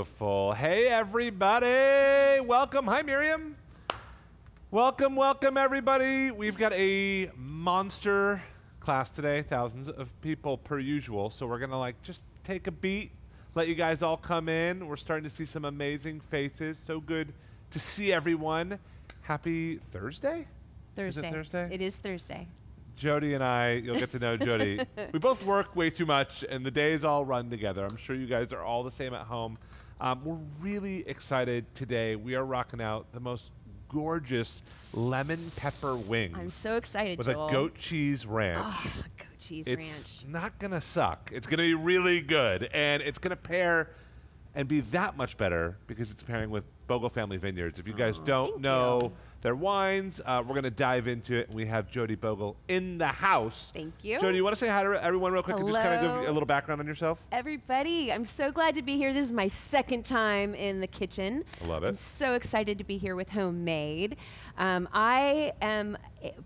so full. Hey, everybody. Welcome. Hi, Miriam. Welcome, welcome, everybody. We've got a monster class today, thousands of people per usual. So we're going to just take a beat, let you guys all come in. We're starting to see some amazing faces. So good to see everyone. Happy Thursday? Thursday. Is it Thursday? It is Thursday. Jody and I, you'll get to know Jody. We both work way too much, and the days all run together. I'm sure you guys are all the same at home. We're really excited today. We are rocking out the most gorgeous lemon pepper wings. I'm so excited, with Joel. a goat cheese ranch. Oh, goat cheese ranch. It's not going to suck. It's going to be really good, and it's going to pair and be that much better because it's pairing with Bogle Family Vineyards. If you guys don't know their wines, we're going to dive into it. And we have Jody Bogle in the house. Thank you. Jody, you want to say hi to everyone real quick and just kind of give a little background on yourself? Everybody, I'm so glad to be here. This is my second time in the kitchen. I love it. I'm so excited to be here with Homemade. I am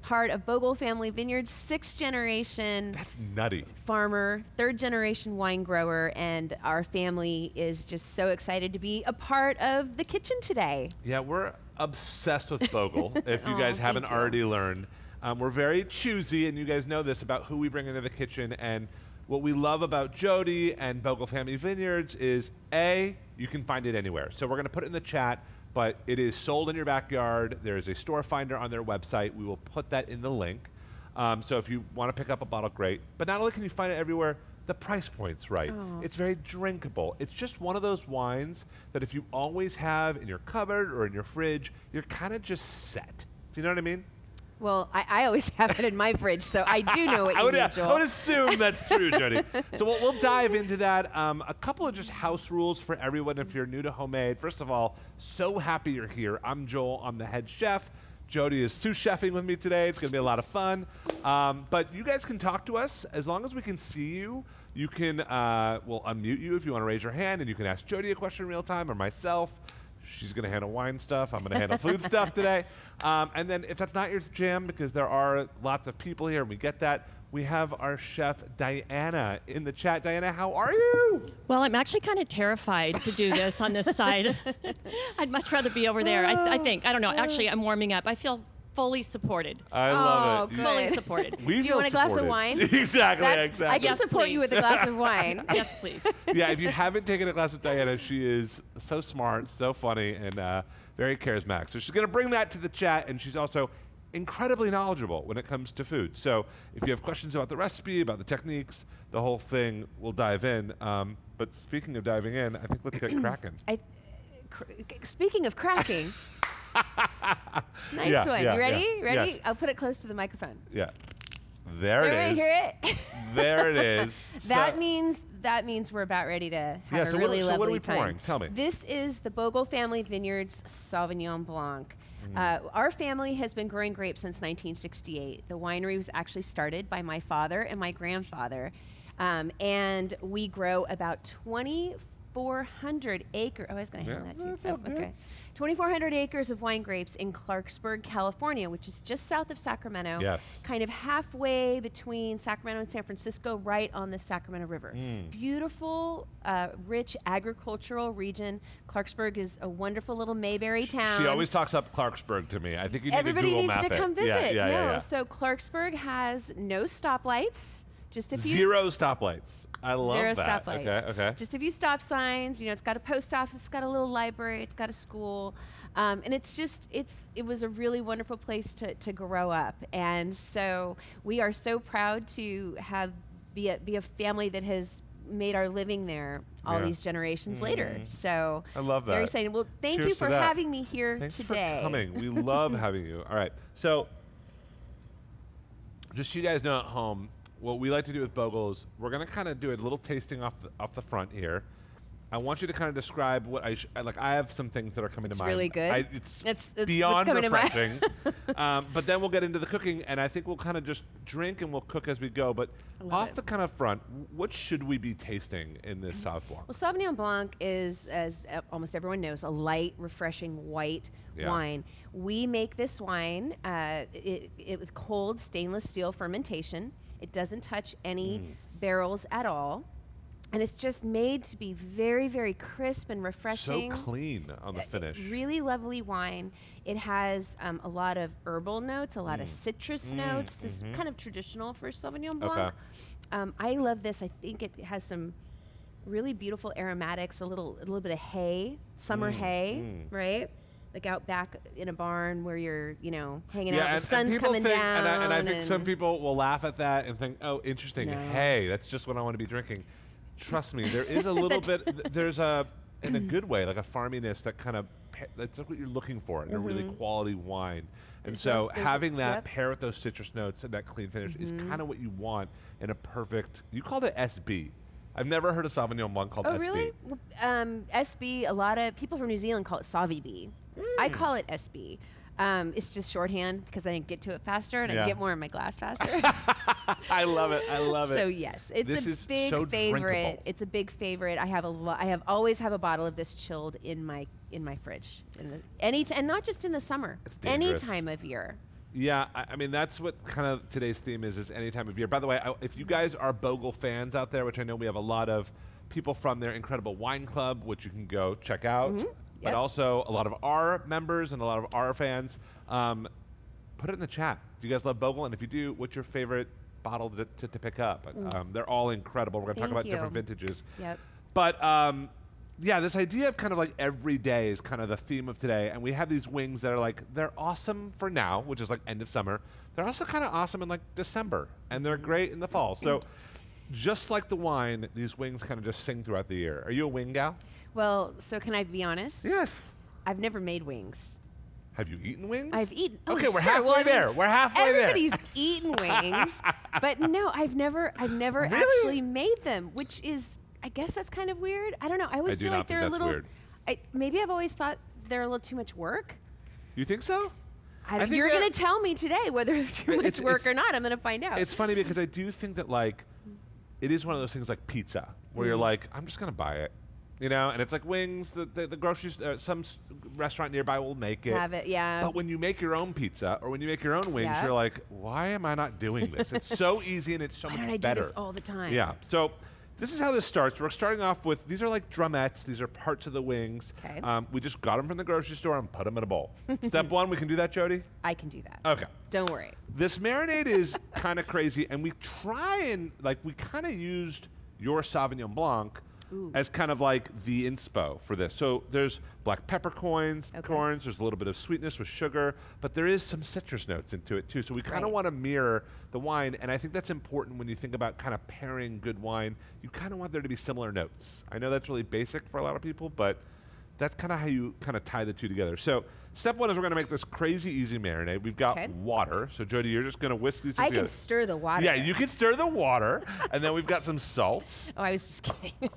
part of Bogle Family Vineyards, 6th generation. That's nutty. Farmer, 3rd generation wine grower, and our family is just so excited to be a part of the kitchen today. Yeah, we're obsessed with Bogle, if you guys haven't already learned. We're very choosy, and you guys know this about who we bring into the kitchen. And what we love about Jody and Bogle Family Vineyards is, A, you can find it anywhere. So we're going to put it in the chat, but it is sold in your backyard. There's a store finder on their website. We will put that in the link. So if you want to pick up a bottle, great. But not only can you find it everywhere, the price point's right. It's very drinkable. It's just one of those wines that if you always have in your cupboard or in your fridge, you're kind of just set. Do you know what I mean? Well, I always have it in my fridge, so I do know what you mean, Joel. I would assume that's true, Jody. So we'll dive into that. A couple of just house rules for everyone if you're new to Homemade. First of all, so happy you're here. I'm Joel. I'm the head chef. Jody is sous chefing with me today. It's going to be a lot of fun. But you guys can talk to us as long as we can see you. You can, we'll unmute you if you want to raise your hand, and you can ask Jody a question in real time or myself. She's going to handle wine stuff. I'm going to handle food stuff today. And then if that's not your jam, because there are lots of people here, and we get that, we have our chef, Diana, in the chat. Diana, how are you? Well, I'm actually kind of terrified to do this on this side. I'd much rather be over there, I think. I don't know. Actually, I'm warming up. I feel fully supported. I love it. Good. Fully supported. Do you want a glass of wine? Exactly. I can support you with a glass of wine. Yes, please. Yeah, if you haven't taken a glass of Diana, she is so smart, so funny, and very charismatic. So she's going to bring that to the chat, and she's also incredibly knowledgeable when it comes to food. So if you have questions about the recipe, about the techniques, the whole thing, we'll dive in. But speaking of diving in, I think let's get cracking. Speaking of cracking, nice one. You ready? Yeah, Ready? yes. I'll put it close to the microphone. Yeah. There it is. Everybody hear it? There it is. That means we're about ready to have a really lovely time. So what are we pouring? Tell me. This is the Bogle Family Vineyards Sauvignon Blanc. Our family has been growing grapes since 1968. The winery was actually started by my father and my grandfather. And we grow about 2,400 acres. Oh, I was going to handle that too. So, okay. 2,400 acres of wine grapes in Clarksburg, California, which is just south of Sacramento. Yes. Kind of halfway between Sacramento and San Francisco, right on the Sacramento River. Beautiful, rich agricultural region. Clarksburg is a wonderful little Mayberry town. She always talks up Clarksburg to me. I think you need Everybody to Google needs map to come it. visit. Yeah. So Clarksburg has no stoplights. Just a few. 0 stoplights. I love Zero that. stoplights. Okay. Just a few stop signs. You know, it's got a post office, it's got a little library, it's got a school, and it was a really wonderful place to grow up. And so we are so proud to be a family that has made our living there all these generations later. So I love that. Very exciting. Well, thank Cheers you for to that. having me here Thanks today. for coming. We love having you. All right. So just so you guys know at home, what we like to do with Bogle is we're going to kind of do a little tasting off the front here. I want you to kind of describe what I have some things that are coming to mind. It's really good. It's what's beyond coming to mind. refreshing. But then we'll get into the cooking, and I think we'll kind of just drink and we'll cook as we go. But off the kind of front, what should we be tasting in this Sauv Blanc? Well, Sauvignon Blanc is, as almost everyone knows, a light, refreshing white wine. We make this wine with cold stainless steel fermentation. It doesn't touch any barrels at all. And it's just made to be very, very crisp and refreshing. So clean on the finish. Really lovely wine. It has a lot of herbal notes, a lot of citrus notes. It's kind of traditional for Sauvignon Blanc. I love this. I think it has some really beautiful aromatics, a little bit of hay, summer hay, right? Like out back in a barn where you're, hanging out, the sun's coming down. And I think some people will laugh at that and think, oh, interesting. No. Hey, that's just what I want to be drinking. Trust me, there is a little bit, there's in a good way, like a farminess that kind of, that's like what you're looking for in a really quality wine. And so having that pair with those citrus notes and that clean finish is kind of what you want in a perfect, you called it SB. I've never heard a Sauvignon Blanc called SB. Oh, really? Well, SB, a lot of people from New Zealand call it Sauvy B. I call it SB. It's just shorthand because I can get to it faster and I can get more in my glass faster. I love it. I love it. So yes, it's a big favorite. Drinkable. It's a big favorite. I have always have a bottle of this chilled in my fridge. And not just in the summer. Any time of year. Yeah, I mean, that's what kind of today's theme is any time of year. By the way, if you guys are Bogle fans out there, which I know we have a lot of people from their incredible wine club, which you can go check out, but also a lot of our members and a lot of our fans, put it in the chat. Do you guys love Bogle? And if you do, what's your favorite bottle to pick up? They're all incredible. We're going to talk about different vintages. Yep. But yeah, this idea of kind of like every day is kind of the theme of today. And we have these wings that are like, they're awesome for now, which is like end of summer. They're also kind of awesome in like December. And they're great in the fall. So just like the wine, these wings kind of just sing throughout the year. Are you a wing gal? Well, so can I be honest? Yes. I've never made wings. Have you eaten wings? I've eaten. Okay, we're halfway there. We're halfway there. Everybody's eaten wings, but no, I've never Really? actually made them, which is, I guess that's kind of weird. I don't know. I always feel like they're a little. Weird. Maybe I've always thought they're a little too much work. You think so? You're going to tell me today whether they're too much work or not. I'm going to find out. It's funny because I do think that like, it is one of those things like pizza, where you're like, I'm just going to buy it. And it's like wings, the grocery store, some restaurant nearby will make it. Have it, yeah. But when you make your own pizza or when you make your own wings, you're like, why am I not doing this? It's so easy and it's so much better. I do this all the time? Yeah. So this is how this starts. We're starting off with, these are like drumettes. These are parts of the wings. Okay. We just got them from the grocery store and put them in a bowl. Step one, we can do that, Jody? I can do that. Okay. Don't worry. This marinade is kind of crazy, and we kind of used your Sauvignon Blanc as kind of like the inspo for this. So there's black peppercorns, there's a little bit of sweetness with sugar, but there is some citrus notes into it too. So we kind of want to mirror the wine, and I think that's important when you think about kind of pairing good wine. You kind of want there to be similar notes. I know that's really basic for a lot of people, but that's kind of how you kind of tie the two together. So step one is we're going to make this crazy easy marinade. We've got water. So Jody, you're just going to whisk these things together. I can stir the water. Yeah, you can stir the water. And then we've got some salt. Oh, I was just kidding.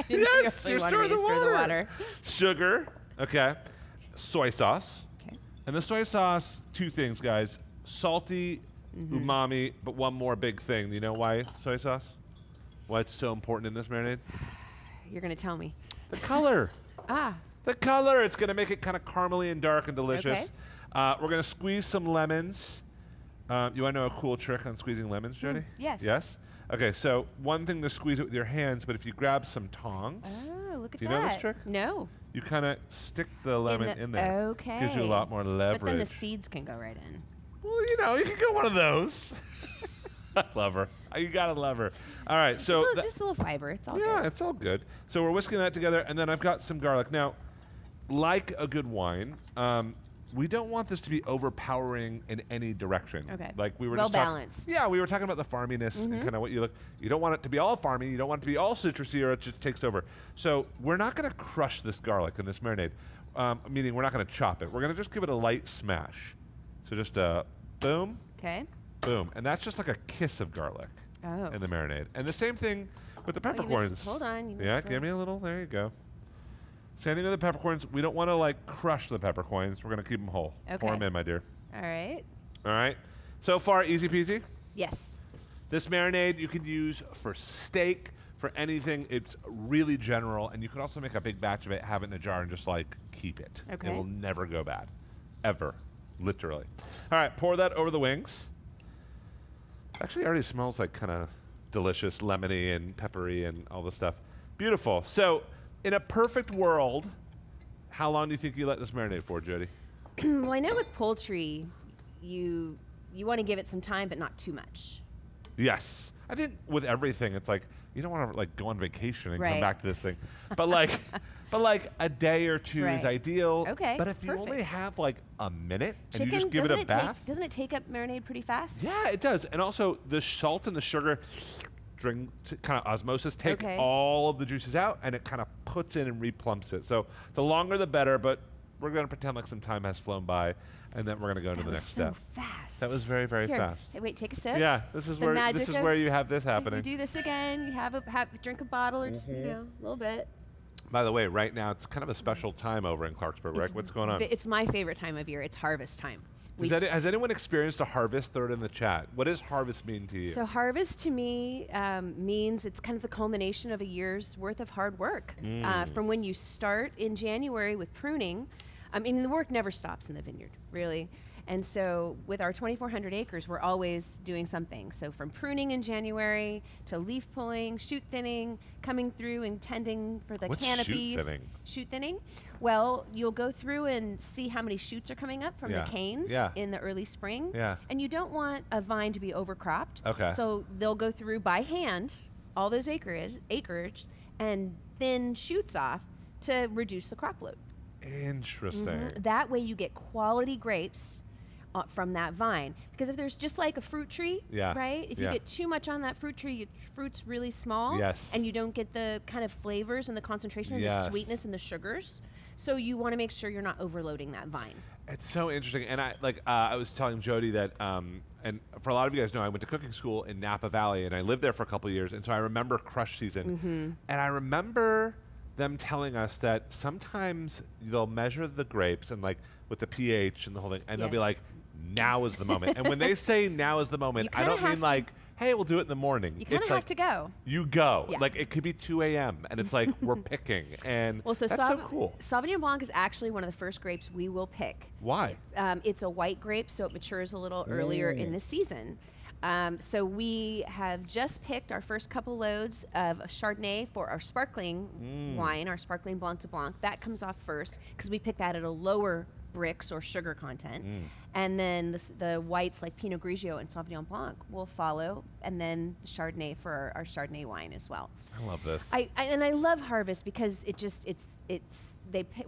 Yes, you're stirring the water. Sugar. Okay. Soy sauce. Okay. And the soy sauce, two things, guys. Salty, umami, but one more big thing. You know why soy sauce? Why it's so important in this marinade? You're going to tell me. The color. The color. It's going to make it kind of caramely and dark and delicious. Okay. We're going to squeeze some lemons. You want to know a cool trick on squeezing lemons, Jody? Yes. Yes? Okay, so one thing to squeeze it with your hands, but if you grab some tongs. Oh, look at that. Do you know this trick? No. You kind of stick the lemon in there. Okay. Gives you a lot more leverage. But then the seeds can go right in. Well, you can go one of those. I love her. You got to love her. All right, so. Just a little fiber. It's all good. Yeah, it's all good. So we're whisking that together, and then I've got some garlic. Now, like a good wine, we don't want this to be overpowering in any direction. Okay. Like we were well just balanced. Yeah, we were talking about the farminess and kind of what you look. You don't want it to be all farmy. You don't want it to be all citrusy, or it just takes over. So we're not going to crush this garlic in this marinade, meaning we're not going to chop it. We're going to just give it a light smash. So just boom. Okay. Boom, and that's just like a kiss of garlic in the marinade. And the same thing with the peppercorns. Hold on. Yeah, give me a little. There you go. Same thing with the peppercorns. We don't want to like crush the peppercorns. We're going to keep them whole. Okay. Pour them in, my dear. All right. All right. So far, easy peasy. Yes. This marinade you can use for steak, for anything. It's really general, and you can also make a big batch of it, have it in a jar, and just like keep it. Okay. It will never go bad, ever, literally. All right, pour that over the wings. Actually, it already smells like kind of delicious, lemony and peppery and all the stuff. Beautiful. So, in a perfect world, how long do you think you let this marinate for, Jody? Well, I know with poultry, you want to give it some time, but not too much. Yes. I think with everything, it's like you don't want to like go on vacation and come Right. back to this thing, but like a day or two is Right. ideal. Okay, But if you only perfect. have like a minute and you Chicken, just give it a bath, doesn't it take up marinade pretty fast? yeah, it does. And also the salt and the sugar kind of osmosis take Okay. all of the juices out, and it kind of puts in and replumps it. So the longer the better. But we're gonna pretend like some time has flown by, and then we're gonna go to That the was next so step. fast. That was very, very Here, fast. hey, wait, take a sip. Yeah, this is The where magic of- you have this happening. You do this again. You drink a bottle or just, Mm-hmm. a little bit. By the way, right now it's kind of a special time over in Clarksburg, right? It's What's going on? It's my favorite time of year. It's harvest time. Has anyone experienced a harvest? Throw it in the chat. What does harvest mean to you? So harvest to me means it's kind of the culmination of a year's worth of hard work. From when you start in January with pruning, I mean, the work never stops in the vineyard, really. And so with our 2,400 acres, we're always doing something. So from pruning in January to leaf pulling, shoot thinning, coming through and tending for the What's shoot canopies. thinning? Shoot thinning? Well, you'll go through and see how many shoots are coming up from Yeah. the canes Yeah. in the early spring. Yeah. And you don't want a vine to be overcropped. Okay. So they'll go through by hand all those acreage and thin shoots off to reduce the crop load. Interesting. That way you get quality grapes from that vine. Because if there's just like a fruit tree, Yeah. right? If you Yeah. get too much on that fruit tree, your fruit's really small. Yes. And you don't get the kind of flavors and the concentration of Yes. the sweetness and the sugars. So you want to make sure you're not overloading that vine. It's so interesting, and I was telling Jody that, and for a lot of you guys know, I went to cooking school in Napa Valley, and I lived there for a couple of years, and so I remember crush season, and I remember them telling us that sometimes they'll measure the grapes and like with the pH and the whole thing, and they'll be Yes. like, "Now is the moment." And when they say "now is the moment," You I kinda don't have mean to- like, "Hey, we'll do it in the morning." You kind It's of have like, to go. you go. Yeah. Like it could be 2 a.m. and it's like we're picking, and Well, so, that's so cool. Sauvignon Blanc is actually one of the first grapes we will pick. Why? It's a white grape, so it matures a little earlier in the season. So we have just picked our first couple loads of Chardonnay for our sparkling wine, our sparkling Blanc de Blanc. That comes off first because we pick that at a lower bricks or sugar content. And then the whites like Pinot Grigio and Sauvignon Blanc will follow, and then the Chardonnay for our Chardonnay wine as well. I love this. And I love harvest because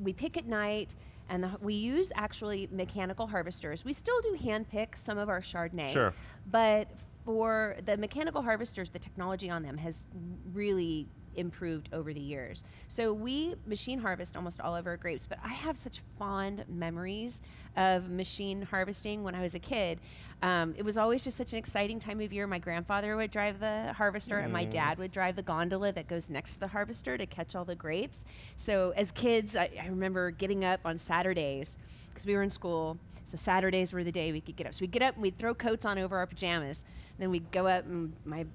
we pick at night, and we use actually mechanical harvesters. We still do hand pick some of our Chardonnay, Sure. but for the mechanical harvesters, the technology on them has really improved over the years. So we machine harvest almost all of our grapes, but I have such fond memories of machine harvesting when I was a kid. It was always just such an exciting time of year. My grandfather would drive the harvester and my dad would drive the gondola that goes next to the harvester to catch all the grapes. So as kids, I remember getting up on Saturdays because we were in school. So Saturdays were the day we could get up. So we'd get up and we'd throw coats on over our pajamas. Then we'd go up and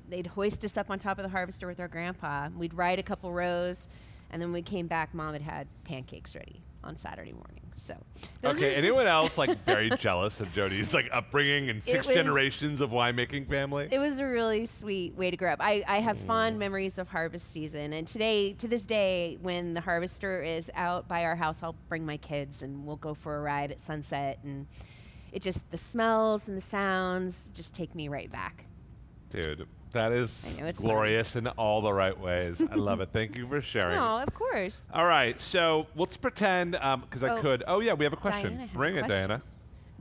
they'd hoist us up on top of the harvester with our grandpa. We'd ride a couple rows, and then when we came back, Mom had pancakes ready on Saturday morning. So those Okay, are anyone just- else like very jealous of Jody's like upbringing and six was- generations of winemaking family? It was a really sweet way to grow up. I have fond memories of harvest season, and to this day, when the harvester is out by our house, I'll bring my kids and we'll go for a ride at sunset, and the smells and the sounds just take me right back. Dude, that is I know, it's glorious in all the right ways. I love it. Thank you for sharing. Oh, of course. All right, so let's pretend, because I could. Oh, yeah, we have a question. Diana has Bring a it, question. Diana.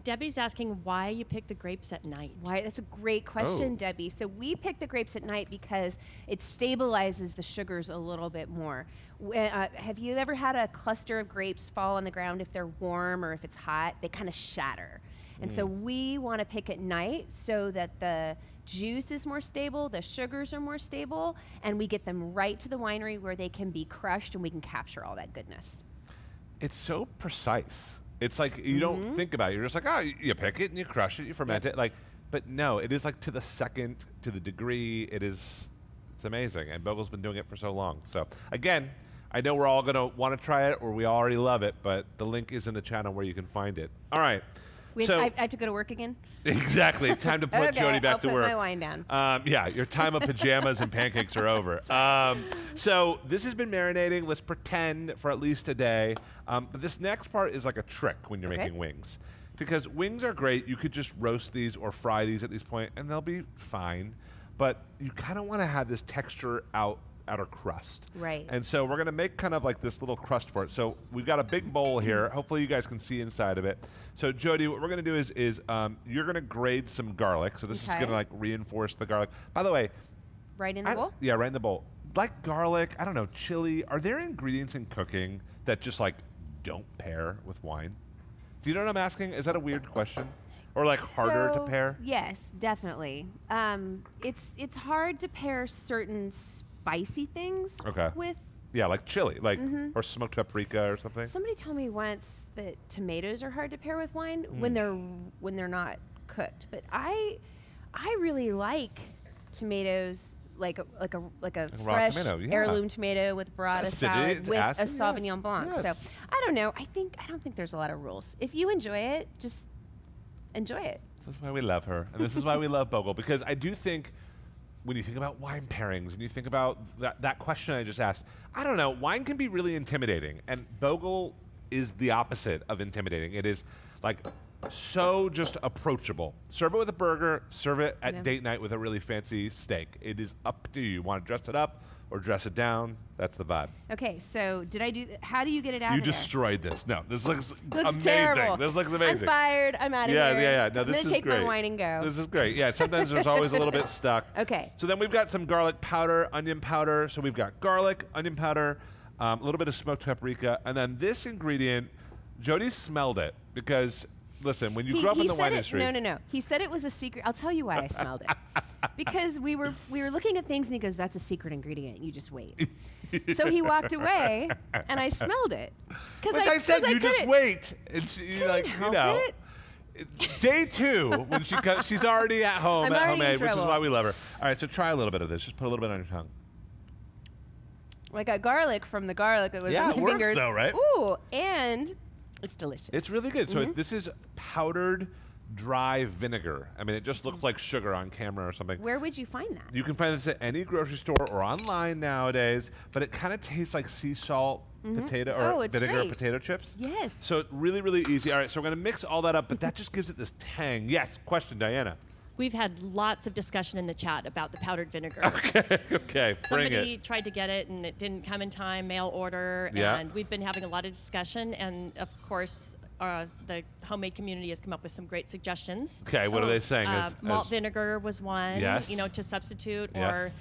Debbie's asking why you pick the grapes at night. Why? That's a great question, Oh. Debbie. So we pick the grapes at night because it stabilizes the sugars a little bit more. Have you ever had a cluster of grapes fall on the ground if they're warm or if it's hot? They kind of shatter. And so we want to pick at night so that the juice is more stable, the sugars are more stable, and we get them right to the winery where they can be crushed and we can capture all that goodness. It's so precise. It's like you don't think about it. You're just like, oh, you pick it and you crush it, you ferment it. Like, but no, it is like to the second, to the degree. It's amazing. And Bogle's been doing it for so long. So again, I know we're all going to want to try it or we already love it, but the link is in the channel where you can find it. All right. So I have to go to work again. exactly. Time to put Jody back I'll to put work. my wine down. Yeah, your time of pajamas and pancakes are over. So this has been marinating. Let's pretend for at least a day. But this next part is like a trick when you're making wings. Because wings are great. You could just roast these or fry these at this point, and they'll be fine. But you kind of want to have this texture outer crust. Right. And so we're going to make kind of like this little crust for it. So we've got a big bowl here. Hopefully you guys can see inside of it. So Jody, what we're going to do is you're going to grate some garlic. So this is going to like reinforce the garlic. By the way, right in the bowl? Yeah, right in the bowl. Like garlic, I don't know, chili. Are there ingredients in cooking that just like don't pair with wine? Do you know what I'm asking? Is that a weird question? Or like harder to pair? Yes, definitely. It's hard to pair certain spicy things with. Yeah, like chili, like or smoked paprika or something. Somebody told me once that tomatoes are hard to pair with wine when they're not cooked. But I really like tomatoes, like a fresh tomato, heirloom tomato with burrata salad with acid, a Sauvignon Blanc. Yes. So I don't know. I don't think there's a lot of rules. If you enjoy it, just enjoy it. This is why we love her, and this is why we love Bogle, because I do think when you think about wine pairings and you think about that question I just asked, I don't know, wine can be really intimidating, and Bogle is the opposite of intimidating. It is like so just approachable. Serve it with a burger, serve it at date night with a really fancy steak. It is up to you. You want to dress it up or dress it down. That's the vibe. Okay, so did I do how do you get it out You of there? destroyed this. No, this looks amazing. Terrible. This looks amazing. I'm fired. I'm out of here. Yeah. No, I'm this gonna is take great. my wine and go. This is great. Yeah, sometimes there's always a little bit stuck. Okay. So then we've got some garlic powder, onion powder. So we've got garlic, onion powder, a little bit of smoked paprika, and then this ingredient, Jody smelled it because, listen, when you grew up in the wine industry. No. He said it was a secret. I'll tell you why I smelled it. Because we were looking at things and he goes, "That's a secret ingredient. You just wait." So he walked away and I smelled it. Which I said, you just wait. And she, like, you know. Day 2, when she's already at home at Homemade, which is why we love her. All right, so try a little bit of this. Just put a little bit on your tongue. I got garlic from the garlic that was on my it works fingers. though, right? Ooh, and it's delicious. It's really good. So this is powdered dry vinegar. I mean, it just looks like sugar on camera or something. Where would you find that? You can find this at any grocery store or online nowadays, but it kind of tastes like sea salt potato or vinegar potato chips. Yes. So really, really easy. All right, so we're going to mix all that up, but that just gives it this tang. Yes, question, Diana. We've had lots of discussion in the chat about the powdered vinegar. Okay, bring Somebody it. tried to get it and it didn't come in time, mail order, and we've been having a lot of discussion, and of course, the homemade community has come up with some great suggestions. Okay, what are they saying? Malt vinegar was one, Yes. To substitute, Yes.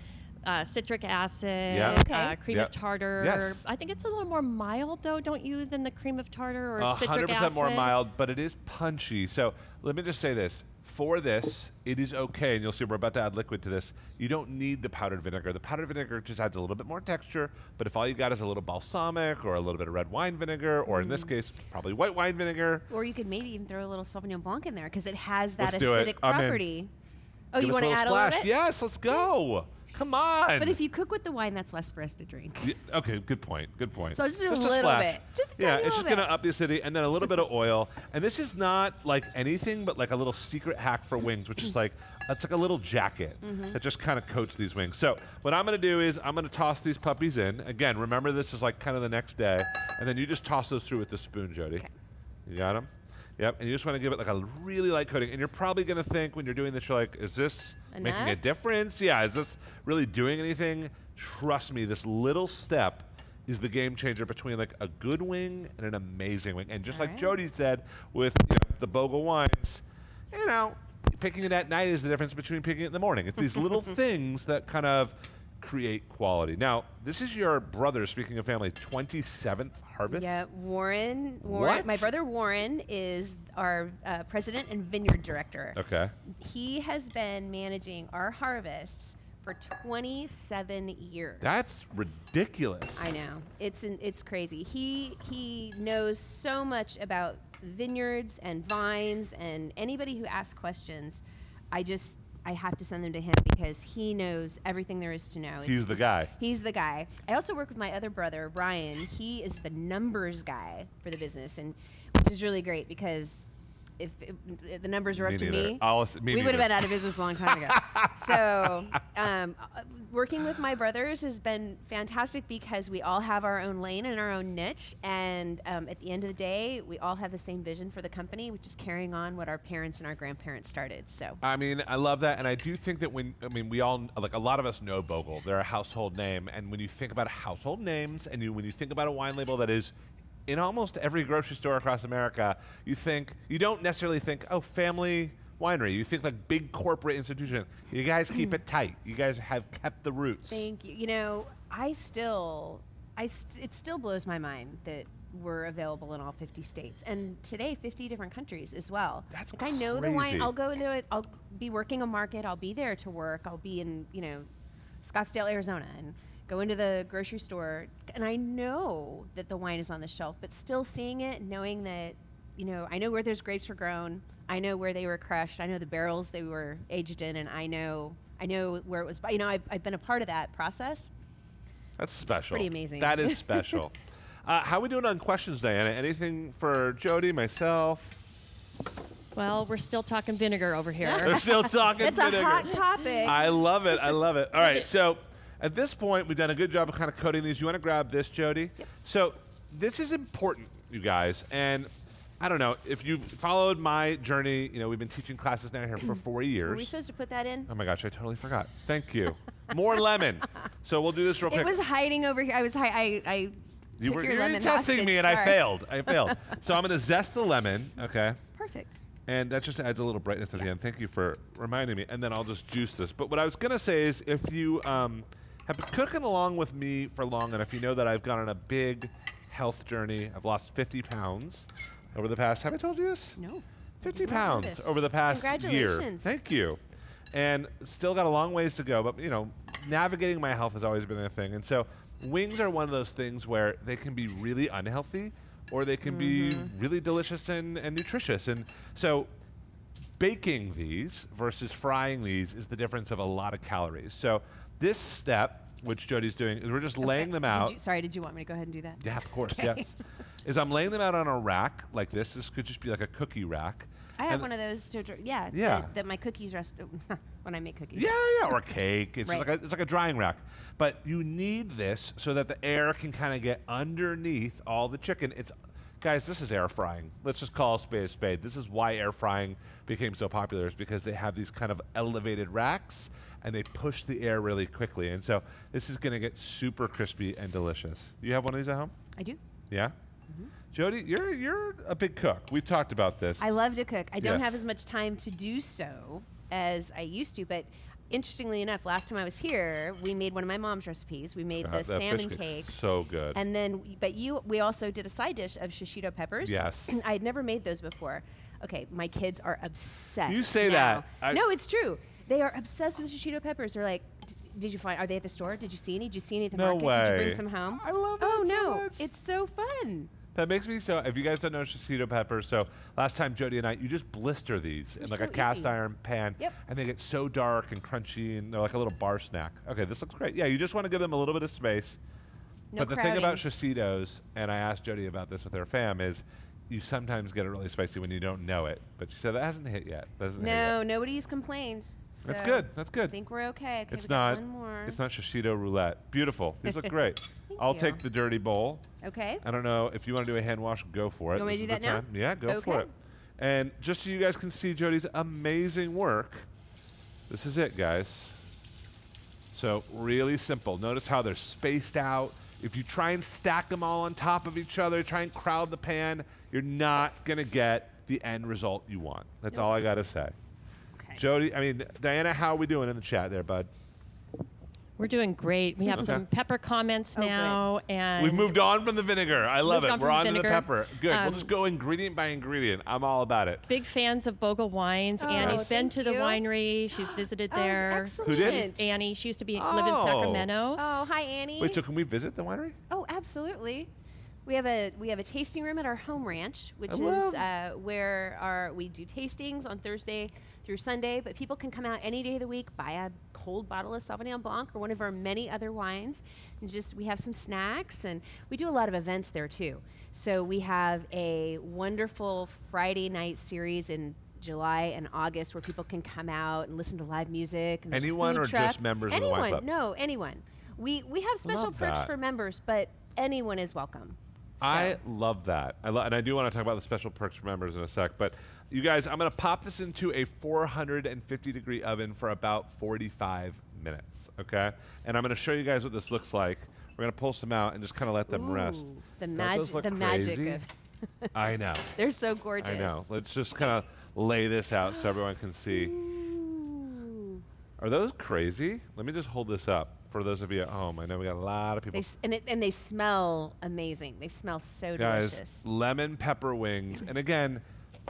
or citric acid, cream of tartar. Yes. I think it's a little more mild, though, don't you, than the cream of tartar or citric 100% acid? more mild, but it is punchy. So let me just say this. For this, it is okay, and you'll see we're about to add liquid to this. You don't need the powdered vinegar. The powdered vinegar just adds a little bit more texture, but if all you got is a little balsamic or a little bit of red wine vinegar, or in this case, probably white wine vinegar. Or you could maybe even throw a little Sauvignon Blanc in there because it has that Let's do it. acidic I'm in. property. Oh, Give you us want to add a little bit? Yes, let's go. Come on. But if you cook with the wine, that's less for us to drink. Yeah, okay, good point. Good point. So just do a a little splash. bit. Just a yeah, tiny it's just little gonna bit. up the acidity, and then a little bit of oil. And this is not like anything, but like a little secret hack for wings, which is like it's like a little jacket that just kind of coats these wings. So what I'm gonna do is I'm gonna toss these puppies in. Again, remember this is like kind of the next day, and then you just toss those through with the spoon, Jody. Okay. You got them? Yep. And you just want to give it like a really light coating. And you're probably gonna think when you're doing this, you're like, is this making a Enough? difference? Yeah. Is this really doing anything? Trust me, this little step is the game changer between like a good wing and an amazing wing. And just like Jody said with the Bogle wines, picking it at night is the difference between picking it in the morning. It's these little things that kind of create quality. Now, this is your brother, speaking of family, 27th harvest? Yeah, Warren. What? My brother Warren is our president and vineyard director. Okay. He has been managing our harvests for 27 years. That's ridiculous. I know. It's crazy. He knows so much about vineyards and vines, and anybody who asks questions, I have to send them to him because he knows everything there is to know. He's the guy. He's the guy. I also work with my other brother, Brian. He is the numbers guy for the business, and which is really great because the numbers were Me up to neither. me, Me we would have neither. been out of business a long time ago. So working with my brothers has been fantastic because we all have our own lane and our own niche. And at the end of the day, we all have the same vision for the company, which is carrying on what our parents and our grandparents started. So I mean, I love that, and I do think that we all, like, a lot of us know Bogle. They're a household name, and when you think about household names, and when you think about a wine label that is in almost every grocery store across America, you don't necessarily think, oh, family winery. You think like big corporate institution. You guys keep it tight. You guys have kept the roots. thank you. You know, it still blows my mind that we're available in all 50 states, and today 50 different countries as well. That's like I know the wine. crazy. I'll go into it. I'll be working a market. I'll be there to work. I'll be in Scottsdale, Arizona, and go into the grocery store, and I know that the wine is on the shelf, but still seeing it, knowing that, I know where those grapes were grown, I know where they were crushed, I know the barrels they were aged in, and I know where it was. I've been a part of that process. That's special. Pretty amazing. That is special. How are we doing on questions, Diana? Anything for Jody, myself? Well, we're still talking vinegar over here. We're still talking It's vinegar. a hot topic. I love it. I love it. All right, so at this point, we've done a good job of kind of coding these. You want to grab this, Jody? Yep. So this is important, you guys. And I don't know, if you've followed my journey, we've been teaching classes down here for 4 years. Were we supposed to put that in? Oh my gosh, I totally forgot. Thank you. More lemon. So we'll do this real quick. It was hiding over here. I You took were your lemon testing hostage. me, and Sorry. I failed. So I'm going to zest the lemon, okay? Perfect. And that just adds a little brightness at the end. Thank you for reminding me. And then I'll just juice this. But what I was going to say is if you have been cooking along with me for long enough, you know that I've gone on a big health journey. I've lost 50 pounds over the past, have I told you this? No. 50 Not pounds nervous. over the past year. Congratulations. Thank you. And still got a long ways to go. But, navigating my health has always been a thing. And so wings are one of those things where they can be really unhealthy or they can be really delicious and nutritious. And so baking these versus frying these is the difference of a lot of calories. So this step, which Jody's doing, is we're just laying them out. Did you want me to go ahead and do that? Yeah, of course, Okay. yes. Is I'm laying them out on a rack like this. This could just be like a cookie rack. I have And- one of those. Yeah. That my cookies rest when I make cookies. Yeah, or a cake. It's Right. it's like a drying rack. But you need this so that the air can kind of get underneath all the chicken. Guys, this is air frying. Let's just call a spade a spade. This is why air frying became so popular, is because they have these kind of elevated racks and they push the air really quickly. And so this is going to get super crispy and delicious. You have one of these at home? I do. Yeah? Jody, you're a big cook. We've talked about this. I love to cook. I don't Yes. have as much time to do so as I used to, but interestingly enough, last time I was here, we made one of my mom's recipes. We made the That salmon fish cake. so good. And then, we also did a side dish of shishito peppers. Yes. I had never made those before. Okay, my kids are obsessed. You say now. that. No, it's true. They are obsessed with shishito peppers. They're like, did you find? Are they at the store? Did you see any? Did you see any at the No market? Did you way. bring some home? I love that Oh so no, much. it's so fun. That makes me so. If you guys don't know shishito peppers, so last time Jody and I, you just blister these in They're like a so cast easy. iron pan, Yep. and they get so dark and crunchy, and they're like a little bar snack. Okay, this looks great. Yeah, you just want to give them a little bit of space. No but the thing about crowding. shishito's, and I asked Jody about this with her fam, is you sometimes get it really spicy when you don't know it. But she said that hasn't hit yet. Doesn't hit No, yet. nobody's complained. That's so good. That's I good. think we're okay. Okay, It's we got not. one more. It's not shishito roulette. Beautiful. These look great. I'll you. take the dirty bowl. Okay. I don't know if you want to do a hand wash, go for it. You want me This to is do the that time. Yeah, go for Okay. it. And just so you guys can see Jody's amazing work, this is it, guys. So really simple. Notice how they're spaced out. If you try and stack them all on top of each other, try and crowd the pan, you're not going to get the end result you want. That's all I got to say. Okay. Diana, how are we doing in the chat there, bud? We're doing great. We have Okay. some pepper comments Oh, good. now, and We've moved on from the vinegar. I love Moved it. on We're from on the to the vinegar. pepper. Good. We'll just go ingredient by ingredient. I'm all about it. big fans of Bogle Wines. Oh, Annie's been thank to the you. winery. She's visited Oh, there. excellent. Who did? Annie. She used to live in Oh. Sacramento. Oh, hi Annie. Wait, so can we visit the winery? Oh, absolutely. We have a tasting room at our home ranch, which I is love- where we do tastings on Thursday through Sunday, but people can come out any day of the week, buy a cold bottle of Sauvignon Blanc or one of our many other wines, and we have some snacks, and we do a lot of events there too. So we have a wonderful Friday night series in July and August where people can come out and listen to live music. And Anyone or just members of the wine club? No, anyone. We have special Love perks that. for members, but anyone is welcome. I love that. And I do want to talk about the special perks for members in a sec. But you guys, I'm going to pop this into a 450-degree oven for about 45 minutes, okay? And I'm going to show you guys what this looks like. We're going to pull some out and just kind of let them rest. The Don't those look magic crazy? of I know. they're so gorgeous. I know. Let's just kind of lay this out so everyone can see. Ooh. Are those crazy? Let me just hold this up for those of you at home. I know we got a lot of people. And they smell amazing. They smell so Guys, delicious. lemon pepper wings. And again,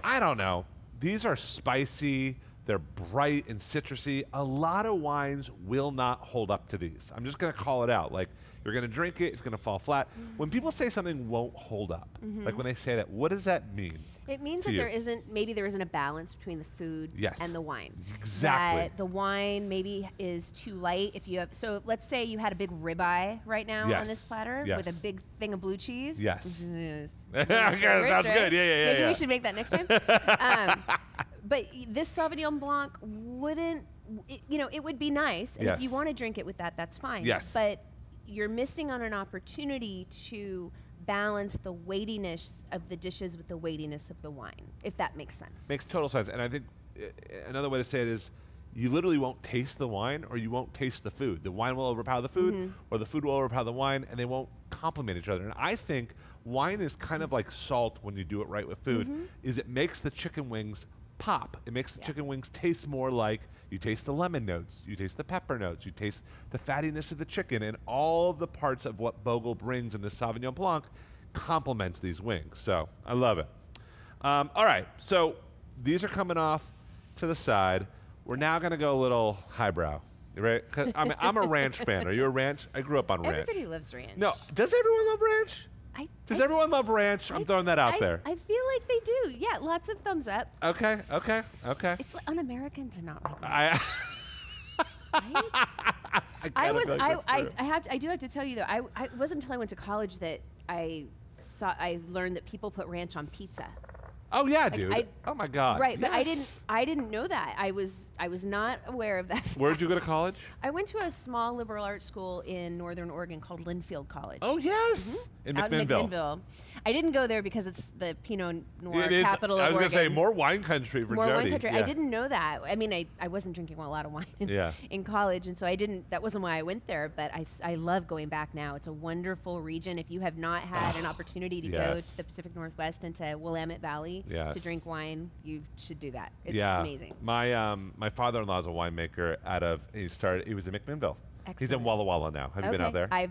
I don't know. These are spicy. They're bright and citrusy. A lot of wines will not hold up to these. I'm just going to call it out. Like, you're going to drink it, it's going to fall flat. When people say something won't hold up, like when they say that, what does that mean? It means to that you? maybe there isn't a balance between the food Yes. and the wine. Exactly. That the wine maybe is too light. If you have, so let's say you had a big ribeye right now Yes. on this platter Yes. with a big thing of blue cheese. Yes. Yes. Okay, sounds good. Yeah. Maybe we should make that next time. But this Sauvignon Blanc wouldn't, it would be nice. And if you Yes. want to drink it with that, that's fine. Yes. But you're missing on an opportunity to balance the weightiness of the dishes with the weightiness of the wine, if that makes sense. Makes total sense. And I think another way to say it is you literally won't taste the wine or you won't taste the food. The wine will overpower the food or the food will overpower the wine, and they won't complement each other. And I think wine is kind of like salt when you do it right with food, is it makes the chicken wings pop. It makes the chicken wings taste more like you taste the lemon notes, you taste the pepper notes, you taste the fattiness of the chicken, and all of the parts of what Bogle brings in the Sauvignon Blanc complements these wings. So I love it. All right, so these are coming off to the side. We're now going to go a little highbrow. You ready? 'Cause I'm a ranch fan. Are you a ranch? I grew up on ranch. Everybody loves ranch. No, does everyone love ranch? Does everyone love ranch? I'm throwing that out there. I feel like they do. Yeah, lots of thumbs up. Okay. It's like un-American to not like I right? I do have to tell you though, I wasn't until I went to college that I learned that people put ranch on pizza. Oh yeah, dude. Oh my God. Right, but Yes. I didn't know that. I was not aware of that. Where'd you go to college? I went to a small liberal arts school in Northern Oregon called Linfield College. Oh yes, in Out in McMinnville. McMinnville. I didn't go there because it's the Pinot Noir It is. capital of I was Oregon. gonna say more wine country for More Jody. wine country. Yeah. I didn't know that. I mean, I wasn't drinking a lot of wine Yeah. in college, and so I didn't. That wasn't why I went there. But I love going back now. It's a wonderful region. If you have not had an opportunity to go yes. to the Pacific Northwest and to Willamette Valley Yes. to drink wine, you should do that. It's yeah. amazing. My father-in-law is a winemaker he was in McMinnville. He's in Excellent. Walla Walla now. Have you been out there? I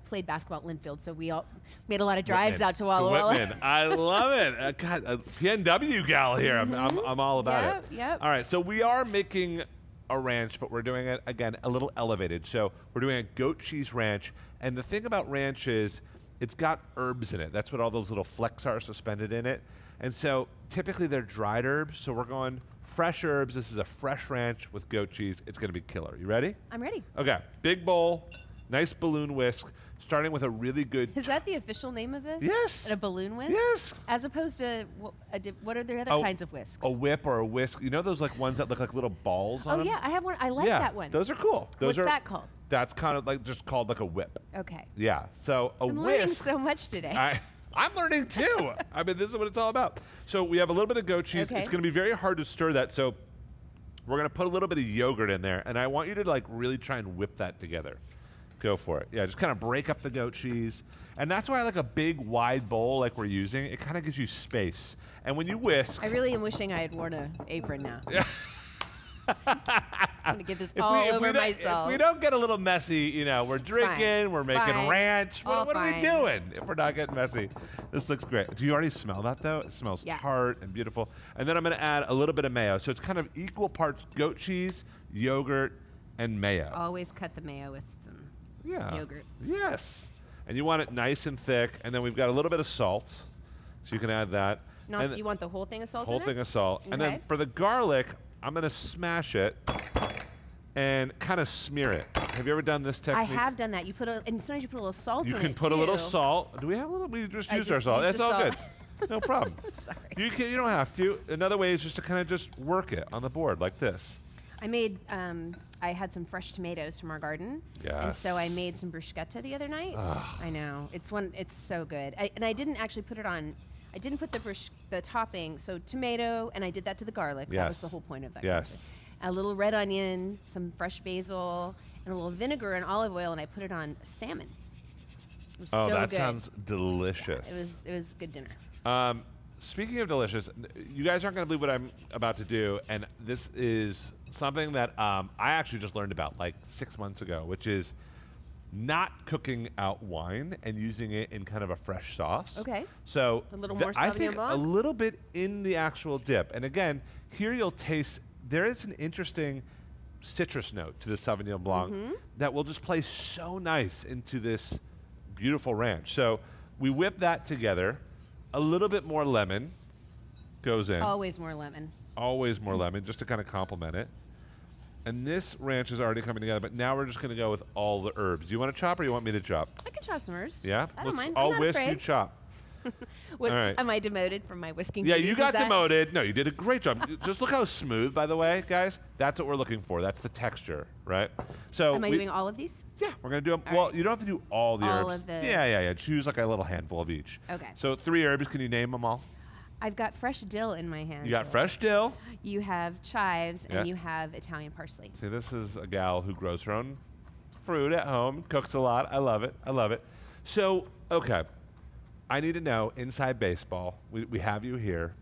played basketball at Linfield, so we all made a lot of drives out to Walla Walla. Whitman. I love it. God, a PNW gal here. I'm all about it. Yep. All right, so we are making a ranch, but we're doing it, again, a little elevated. So we're doing a goat cheese ranch. And the thing about ranch is it's got herbs in it. That's what all those little flecks are suspended in it. And so typically they're dried herbs. So we're going fresh herbs. This is a fresh ranch with goat cheese. It's going to be killer. You ready? I'm ready. Okay. Big bowl, nice balloon whisk, starting with a really good. Is that the official name of this? Yes. A balloon whisk? Yes. As opposed to, what are the other kinds of whisks? A whip or a whisk. You know those like ones that look like little balls on Oh, them? yeah, I have one. I like that one. Those are cool. What's that called? That's kind of like just called like a whip. Okay. Yeah. So a I'm learning whisk. so much today. I'm learning too. I mean, this is what it's all about. So we have a little bit of goat cheese. Okay. It's going to be very hard to stir that. So we're going to put a little bit of yogurt in there, and I want you to like really try and whip that together. Go for it. Yeah, just kind of break up the goat cheese. And that's why I like a big, wide bowl like we're using. It kind of gives you space. And when you whisk. I really am wishing I had worn an apron now. Yeah. I'm going to get this all over myself. If we don't get a little messy, we're drinking, we're making fine. ranch. What are we Fine. doing if we're not getting messy? This looks great. Do you already smell that, though? It smells tart and beautiful. And then I'm going to add a little bit of mayo. So it's kind of equal parts goat cheese, yogurt, and mayo. Always cut the mayo with some yogurt. Yes. And you want it nice and thick. And then we've got a little bit of salt. So you can add that. You want the whole thing of salt Whole in thing it? of salt. And then Okay. for the garlic, I'm going to smash it and kind of smear it. Have you ever done this technique? I have done that. You put and sometimes you put a little salt in it. You can put a little salt. Do we have a little? We just used our salt. That's all good. No problem. Sorry. You don't have to. Another way is just to kind of just work it on the board like this. I made, I had some fresh tomatoes from our garden. Yes. And so I made some bruschetta the other night. Ugh. I know. It's so good. And I didn't actually put it on, I didn't put the topping, so tomato, and I did that to the garlic. Yes. That was the whole point of that. Yes. Garlic. A little red onion, some fresh basil, and a little vinegar and olive oil, and I put it on salmon. It was so that good. sounds delicious. It was good dinner. Speaking of delicious, you guys aren't going to believe what I'm about to do, and this is something that I actually just learned about like 6 months ago, which is not cooking out wine and using it in kind of a fresh sauce. Okay. So A little more I Sauvignon think Blanc? a little bit in the actual dip. And again, here you'll taste, there is an interesting citrus note to the Sauvignon Blanc that will just play so nice into this beautiful ranch. So we whip that together. A little bit more lemon goes in. Always more lemon. Always more lemon, just to kind of complement it. And this ranch is already coming together, but now we're just going to go with all the herbs. Do you want to chop or you want me to chop? I can chop some herbs. Yeah? I don't mind. I'll I'm not whisk, you afraid. chop. All right. Am I demoted from my whisking Yeah, duties? you Is got that- demoted. No, you did a great job. Just look how smooth, by the way, guys. That's what we're looking for. That's the texture, right? So Am I doing all of these? Yeah, we're going to do them. All Well, right. you don't have to do all the All herbs. of the- Yeah. Choose like a little handful of each. Okay. So 3 herbs. Can you name them all? I've got fresh dill in my hand. You got fresh dill. You have chives, Yeah. and you have Italian parsley. See, this is a gal who grows her own fruit at home, cooks a lot. I love it. I love it. So, okay. I need to know, inside baseball, we have you here.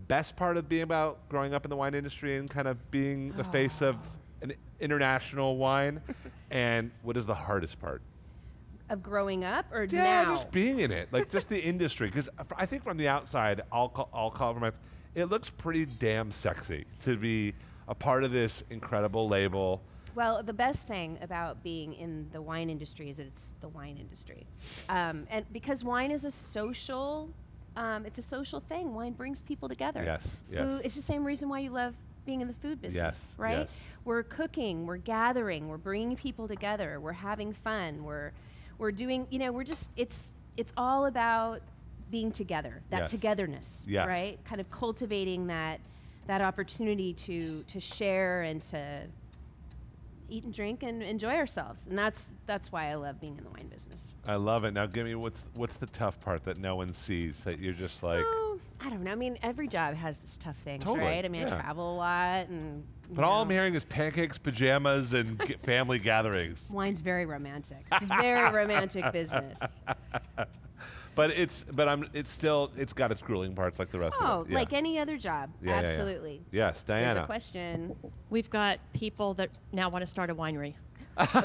Best part of being about growing up in the wine industry and kind of being the face of an international wine, and what is the hardest part? Of growing up or Yeah, now? just being in it, like just the industry. Because I think from the outside, I'll call it from my. It looks pretty damn sexy to be a part of this incredible label. Well, the best thing about being in the wine industry is that it's the wine industry, and because wine is a social, it's a social thing. Wine brings people together. Yes, yes. Food, it's the same reason why you love being in the food business, Yes, right? yes. We're cooking, we're gathering, we're bringing people together, we're having fun, we're doing, we're just, it's all about being together, that Yes. togetherness, Yes. right? Kind of cultivating that opportunity to share and to eat and drink and enjoy ourselves. And that's why I love being in the wine business. I love it. Now, give me what's the tough part that no one sees that you're just like. Oh, I don't know. I mean, every job has its tough things, Totally, right? I mean, yeah. I travel a lot, and But all I'm hearing is pancakes, pajamas, and family gatherings. wine's very romantic. It's a very romantic business. But it's got its grueling parts like the rest Oh, of it. Yeah. like any other job. Yeah, yeah, yeah. Absolutely. Yes, There's Diana. a question. We've got people that now want to start a winery. Okay.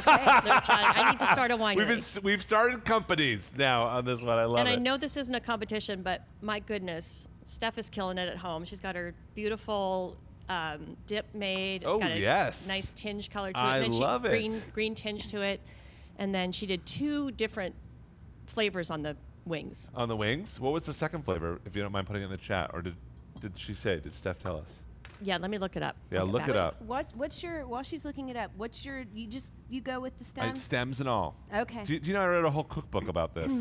They're trying, I need to start a winery. We've started companies now on this one. I love And it. I know this isn't a competition, but my goodness, Steph is killing it at home. She's got her beautiful dip made. It's Oh, got a yes. nice tinge color to it. I And then love it. green tinge to it. And then she did 2 different flavors on the wings. On the wings, what was the second flavor? If you don't mind putting it in the chat, or did she say? Did Steph tell us? Yeah, let me look it up. Yeah, I'll get look back it to up. What's your, while she's looking it up, you go with the stems? Stems and all. Okay. Do you know I read a whole cookbook about this?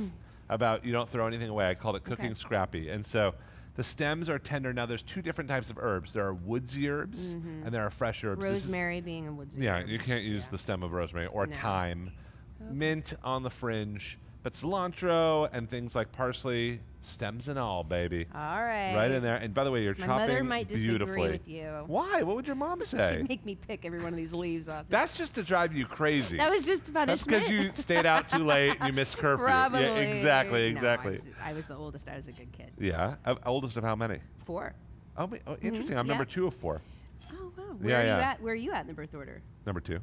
About you don't throw anything away. I called it Cooking Okay. Scrappy. And so the stems are tender. Now there's 2 different types of herbs. There are woodsy herbs and there are fresh herbs. This is- Rosemary being a woodsy yeah, herb. you can't use Yeah. the stem of rosemary or No. thyme. Mint on the fringe, but cilantro and things like parsley, stems and all, baby. All right. Right in there. And by the way, you're My chopping mother might disagree beautifully. with you. Why? What would your mom say? She'd make me pick every one of these leaves off. That's just to drive you crazy. That was just That's punishment. because you stayed out too late and you missed curfew. Probably. Yeah, exactly, No, exactly. I was the oldest. I was a good kid. Yeah. Oldest of how many? 4. Oh, interesting. I'm yeah. number 2 of 4. Oh wow. Yeah, Where are yeah. you at? Where are you at in the birth order? Number 2.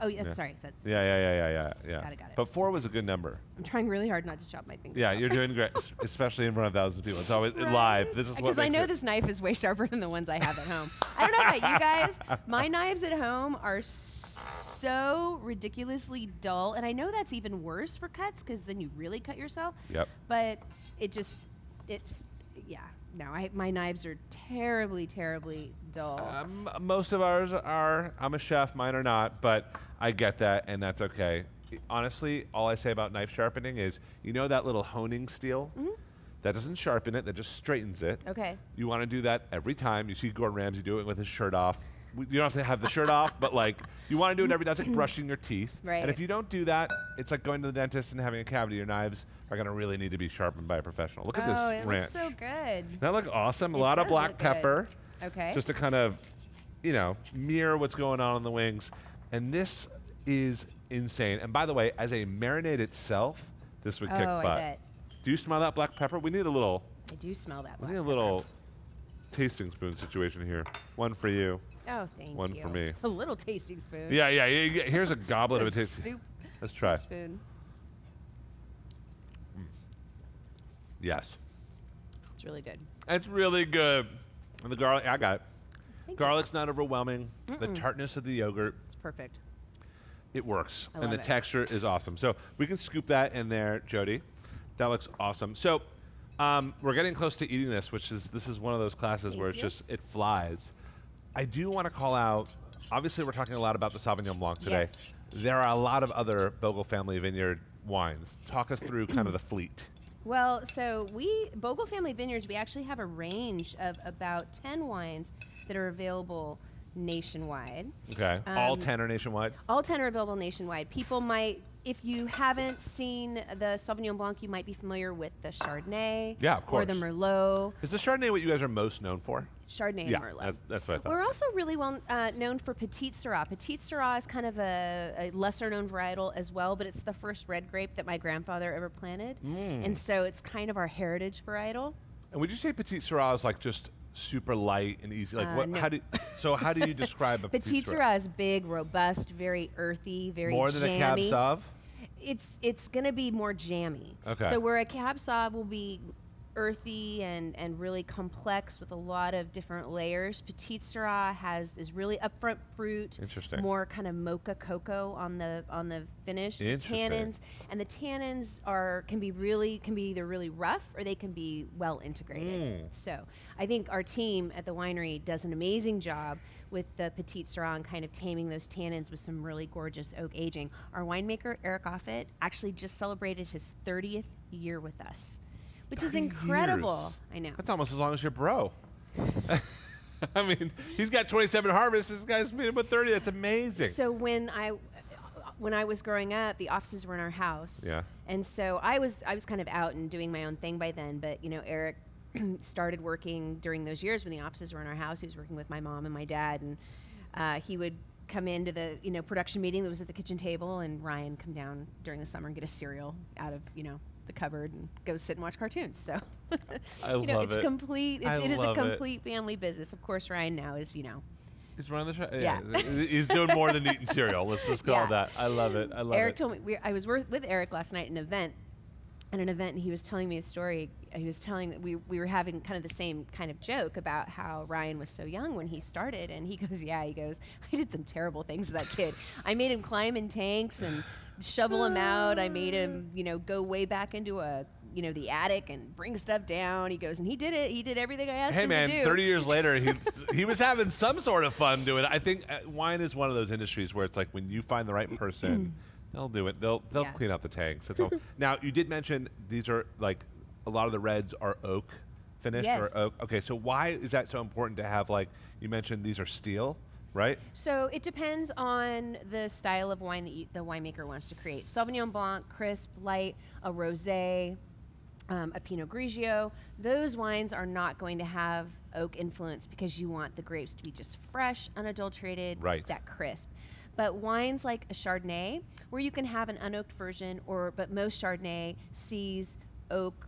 Oh, yeah. Yeah. Sorry. That's, Yeah. Got it. But 4 was a good number. I'm trying really hard not to chop my fingers. Yeah, you're doing great, especially in front of thousands of people. It's always live. This is what Because I makes know it. this knife is way sharper than the ones I have at home. I don't know about you guys. My knives at home are so ridiculously dull, and I know that's even worse for cuts because then you really cut yourself. Yep. But it's yeah, no, my knives are terribly, terribly dull. Most of ours are. I'm a chef. Mine are not, but I get that, and that's okay. Honestly, all I say about knife sharpening is, you know that little honing steel? That doesn't sharpen it, that just straightens it. Okay. You want to do that every time. You see Gordon Ramsay do it with his shirt off. You don't have to have the shirt off, but like you want to do it every day. It's like brushing your teeth. Right. And if you don't do that, it's like going to the dentist and having a cavity. Your knives are going to really need to be sharpened by a professional. Look at this it ranch. looks so good. Doesn't that look awesome? A It lot of does black look good. pepper. Okay. Just to kind of, mirror what's going on the wings. And this is insane. And by the way, as a marinade itself, this would kick butt. I bet. Do you smell that black pepper? We need a little. I do smell that. We Black need a pepper. little tasting spoon situation here. One for you. Oh, thank One you. for me. A little tasting spoon. Yeah. Here's a goblet of a tasting. Soup. Let's try. Soup spoon. Yes. It's really good. It's really good. And the garlic, I got it. Thank you. Garlic's not overwhelming. The tartness of the yogurt, It's perfect. it works. I And the love it. texture is awesome. So we can scoop that in there, Jody. That looks awesome. So we're getting close to eating this, this is one of those classes where it's Thank you. just, it flies. I do want to call out, obviously we're talking a lot about the Sauvignon Blanc today. Yes. There are a lot of other Bogle family vineyard wines. Talk us through kind of the fleet. Well, so Bogle Family Vineyards, we actually have a range of about 10 wines that are available nationwide. Okay. All 10 are nationwide? All 10 are available nationwide. People might, if you haven't seen the Sauvignon Blanc, you might be familiar with the Chardonnay. Yeah, of Or the course. Merlot. Is the Chardonnay what you guys are most known for? Chardonnay Yeah, and Merlot. that's what I thought. We're also really well known for Petite Syrah. Petite Syrah is kind of a lesser known varietal as well, but it's the first red grape that my grandfather ever planted. And so it's kind of our heritage varietal. And would you say Petite Syrah is like just super light and easy? Like what? No. How do you describe a Petite Syrah is big, robust, very earthy, very More than jammy. a Cab Sauv? It's going to be more jammy. Okay. So where a Cab Sauv will be earthy and really complex with a lot of different layers, Petite Syrah is really upfront fruit. Interesting. More kind of mocha cocoa on the finish. The Interesting. tannins can be either really rough or they can be well integrated. So I think our team at the winery does an amazing job with the Petite Syrah and kind of taming those tannins with some really gorgeous oak aging. Our winemaker Eric Offit actually just celebrated his 30th year with us, which is 30 incredible. years. I know. That's almost as long as your bro. I mean, he's got 27 harvests. This guy's made about 30. That's amazing. So when I was growing up, the offices were in our house. Yeah. And so I was kind of out and doing my own thing by then. But Eric started working during those years when the offices were in our house. He was working with my mom and my dad, and he would come into the production meeting that was at the kitchen table, and Ryan come down during the summer and get a cereal out of the cupboard and go sit and watch cartoons. So I love it's it. complete. I It is a love it. complete family business. Of course, Ryan now is He's running the show. Yeah. He's doing more than eating cereal. Let's just call Yeah. it that. I love it. I love Eric it. told me I was with Eric last night at an event, and he was telling me a story. He was telling that we were having kind of the same kind of joke about how Ryan was so young when he started, and he goes, I did some terrible things to that kid. I made him climb in tanks and shovel him out. I made him, go way back into the attic and bring stuff down. He goes, and he did it. He did everything I asked Hey him man, to do. 30 years later, he was having some sort of fun doing it. I think wine is one of those industries where it's like when you find the right person, they'll do it. They'll Yeah. clean out the tanks. That's all. Now, you did mention these are like a lot of the reds are oak finished Yes. or oak. Okay, so why is that so important to have, like you mentioned, these are steel, right? So it depends on the style of wine that the winemaker wants to create. Sauvignon Blanc, crisp, light, a rosé, a Pinot Grigio. Those wines are not going to have oak influence because you want the grapes to be just fresh, unadulterated, Right. that crisp. But wines like a Chardonnay, where you can have an unoaked version, but most Chardonnay sees oak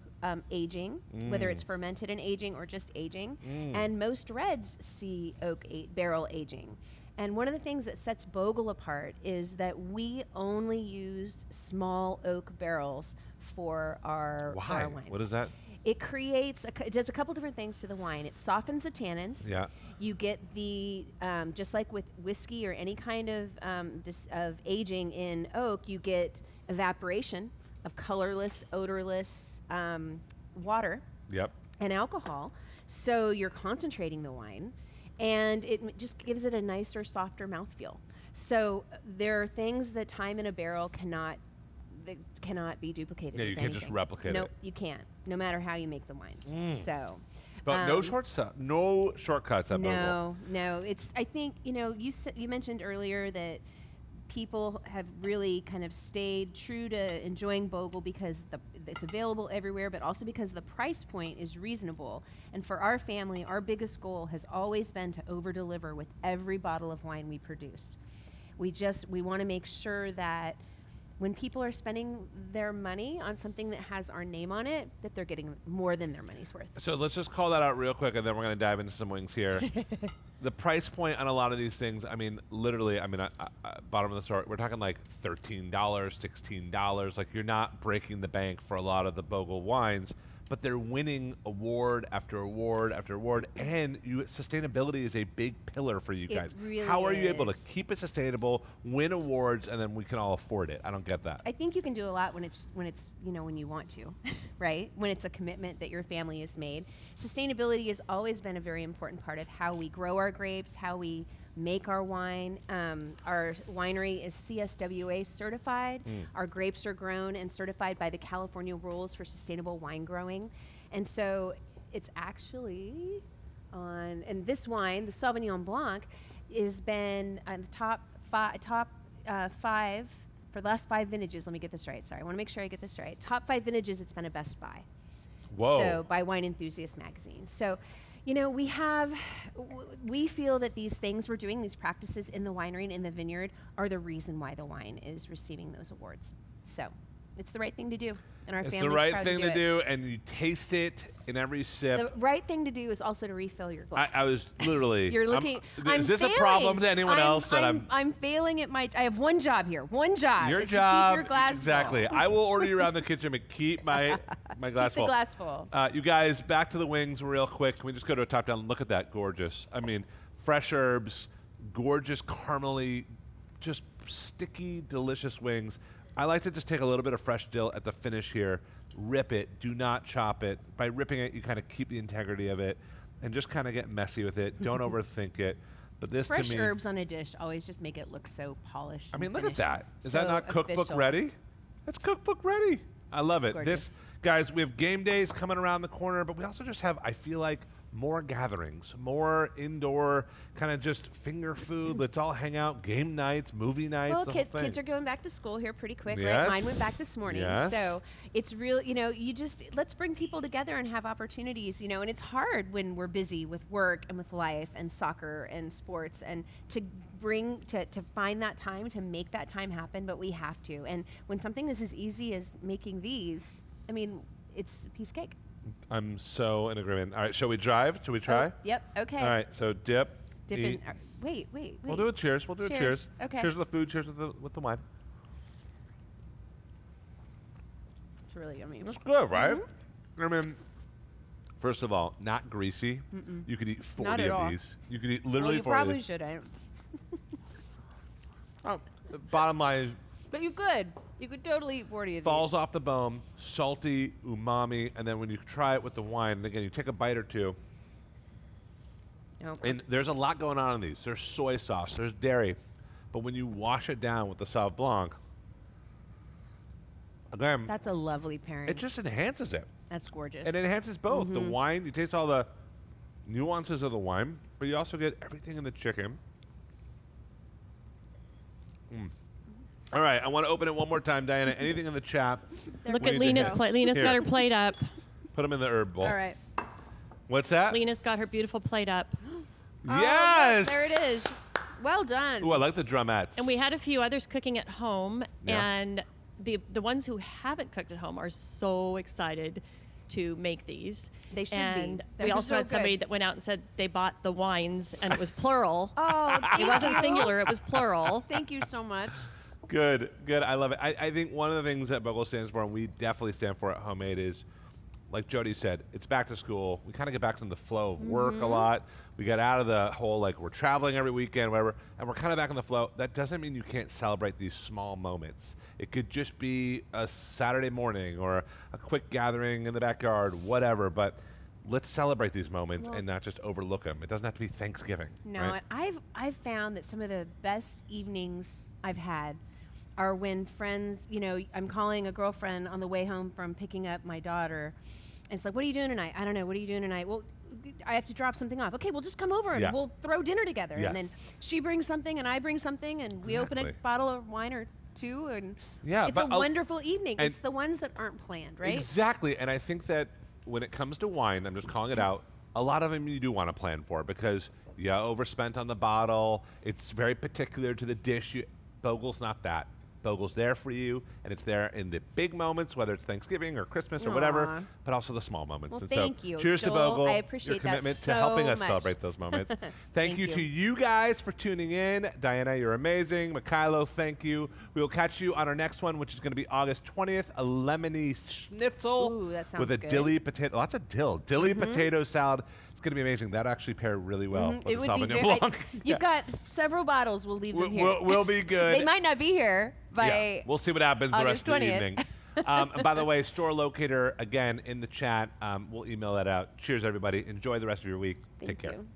aging, whether it's fermented and aging or just aging. And most reds see oak barrel aging. And one of the things that sets Bogle apart is that we only use small oak barrels for our Why? wines. What is that? It it does a couple different things to the wine. It softens the tannins. Yeah. You get the, just like with whiskey or any kind of aging in oak, you get evaporation of colorless, odorless water. Yep. and alcohol. So you're concentrating the wine, and just gives it a nicer, softer mouthfeel. So there are things that time in a barrel cannot be duplicated. Yeah, you can't just replicate it. Nope, you can't, no matter how you make the wine. So. But no shortcuts at Bogle. No. I think, you mentioned earlier that people have really kind of stayed true to enjoying Bogle because it's available everywhere, but also because the price point is reasonable. And for our family, our biggest goal has always been to over-deliver with every bottle of wine we produce. We want to make sure that when people are spending their money on something that has our name on it, that they're getting more than their money's worth. So let's just call that out real quick, and then we're going to dive into some wings here. The price point on a lot of these things, literally, bottom of the store, we're talking like $13, $16. Like, you're not breaking the bank for a lot of the Bogle wines, but they're winning award after award after award, and sustainability is a big pillar for you guys. It really How are you able to is. keep it sustainable, win awards, and then we can all afford it? I don't get that. I think you can do a lot when it's when you want to, right? When it's a commitment that your family has made. Sustainability has always been a very important part of how we grow our grapes, how we make our wine. Our winery is CSWA certified. Our grapes are grown and certified by the California rules for sustainable wine growing. And so it's actually and this wine, the Sauvignon Blanc, has been on the top five for the last 5 vintages. Let me get this right. Sorry, I want to make sure I get this right. Top 5 vintages, it's been a best buy. Whoa. So by Wine Enthusiast magazine. So, we feel that these things we're doing, these practices in the winery and in the vineyard, are the reason why the wine is receiving those awards. So it's the right thing to do, and our family's It's the right proud thing to it. do, and you taste it in every sip. The right thing to do is also to refill your glass. I was literally. You're looking. Is this a problem to anyone else that I'm failing at my. I have one job here. One job. Your is job. To keep your glass Exactly. full. I will order you around the kitchen and keep my glass Keep the full. glass full. You guys, back to the wings real quick. Can we just go to a top down? Look at that, gorgeous. Fresh herbs, gorgeous caramely, just sticky, delicious wings. I like to just take a little bit of fresh dill at the finish here, rip it, do not chop it. By ripping it, you kind of keep the integrity of it and just kind of get messy with it. Don't overthink it. But this Fresh to me, herbs on a dish always just make it look so polished. and look at that. finishing. Is that So not cookbook official. ready? That's cookbook ready. I love it. Gorgeous. This, guys, we have game days coming around the corner, but we also just have, I feel like, more gatherings, more indoor kind of just finger food. Let's all hang out, game nights, movie nights, Well, the whole thing. kids are going back to school here pretty quick, Yes. right? Mine went back this morning. Yes. So it's real, let's bring people together and have opportunities, and it's hard when we're busy with work and with life and soccer and sports, and to find that time, to make that time happen, but we have to. And when something is as easy as making these, it's a piece of cake. I'm so in agreement. All right, shall we drive? Shall we try? Oh, yep, okay. All right, so dip. Dip eat. in. Wait. We'll do a cheers. We'll do a cheers. Okay. Cheers with the food. Cheers with the wine. It's really yummy. It's good, right? First of all, not greasy. You could eat 40 Not at of all. these. You could eat Well, literally you 40 of probably these. shouldn't. The bottom line is But you could. You could totally eat 40 of falls these. off the bone, salty, umami, and then when you try it with the wine, and again, you take a bite or two, Nope. and there's a lot going on in these. There's soy sauce, there's dairy, but when you wash it down with the Sauv Blanc, again, That's a lovely pairing. it just enhances it. That's gorgeous. It enhances both. The wine, you taste all the nuances of the wine, but you also get everything in the chicken. All right, I want to open it one more time, Diana. Anything in the chat? Look we at need to Lena's have. plate. Lena's got Here. her plate up. Put them in the herb bowl. All right. What's that? Lena's got her beautiful plate up. Yes! Oh, there it is. Well done. Ooh, I like the drumettes. And we had a few others cooking at home, Yeah. and the ones who haven't cooked at home are so excited to make these. They should be. And They're we also so had somebody good. that went out and said they bought the wines, and it was plural. Oh, It thank wasn't you. singular, it was plural. Thank you so much. Good, good. I love it. I think one of the things that Bogle stands for, and we definitely stand for at Homemade, is, like Jody said, it's back to school. We kind of get back to the flow of work a lot. We get out of the whole, like, we're traveling every weekend, whatever, and we're kind of back in the flow. That doesn't mean you can't celebrate these small moments. It could just be a Saturday morning or a quick gathering in the backyard, whatever, but let's celebrate these moments and not just overlook them. It doesn't have to be Thanksgiving. No, right? and I've found that some of the best evenings I've had are when friends, I'm calling a girlfriend on the way home from picking up my daughter, and it's like, what are you doing tonight? I don't know. What are you doing tonight? Well, I have to drop something off. Okay, well, just come over and we'll throw dinner together. Yes. And then she brings something and I bring something, and we open a bottle of wine or two, and it's a wonderful evening. It's the ones that aren't planned, right? Exactly, and I think that when it comes to wine, I'm just calling it out, a lot of them you do want to plan for because you overspent on the bottle. It's very particular to the dish. Bogle's not that. Bogle's there for you, and it's there in the big moments, whether it's Thanksgiving or Christmas or whatever, but also the small moments. Well, and thank you, cheers Joel. to Bogle. I appreciate your commitment that to helping us much. celebrate those moments. Thank you to you guys for tuning in. Diana, you're amazing. Mikhailo, thank you. We will catch you on our next one, which is going to be August 20th, a lemony schnitzel Ooh, that sounds with a good. dilly potato, lots of dilly potato salad. It's going to be amazing. That actually paired really well with the Sauvignon Blanc. You've got several bottles. We'll leave them here. We'll be good. They might not be here by we'll see what happens the rest August of the 20th. evening. And by the way, store locator, again, in the chat. We'll email that out. Cheers, everybody. Enjoy the rest of your week. Take care. You.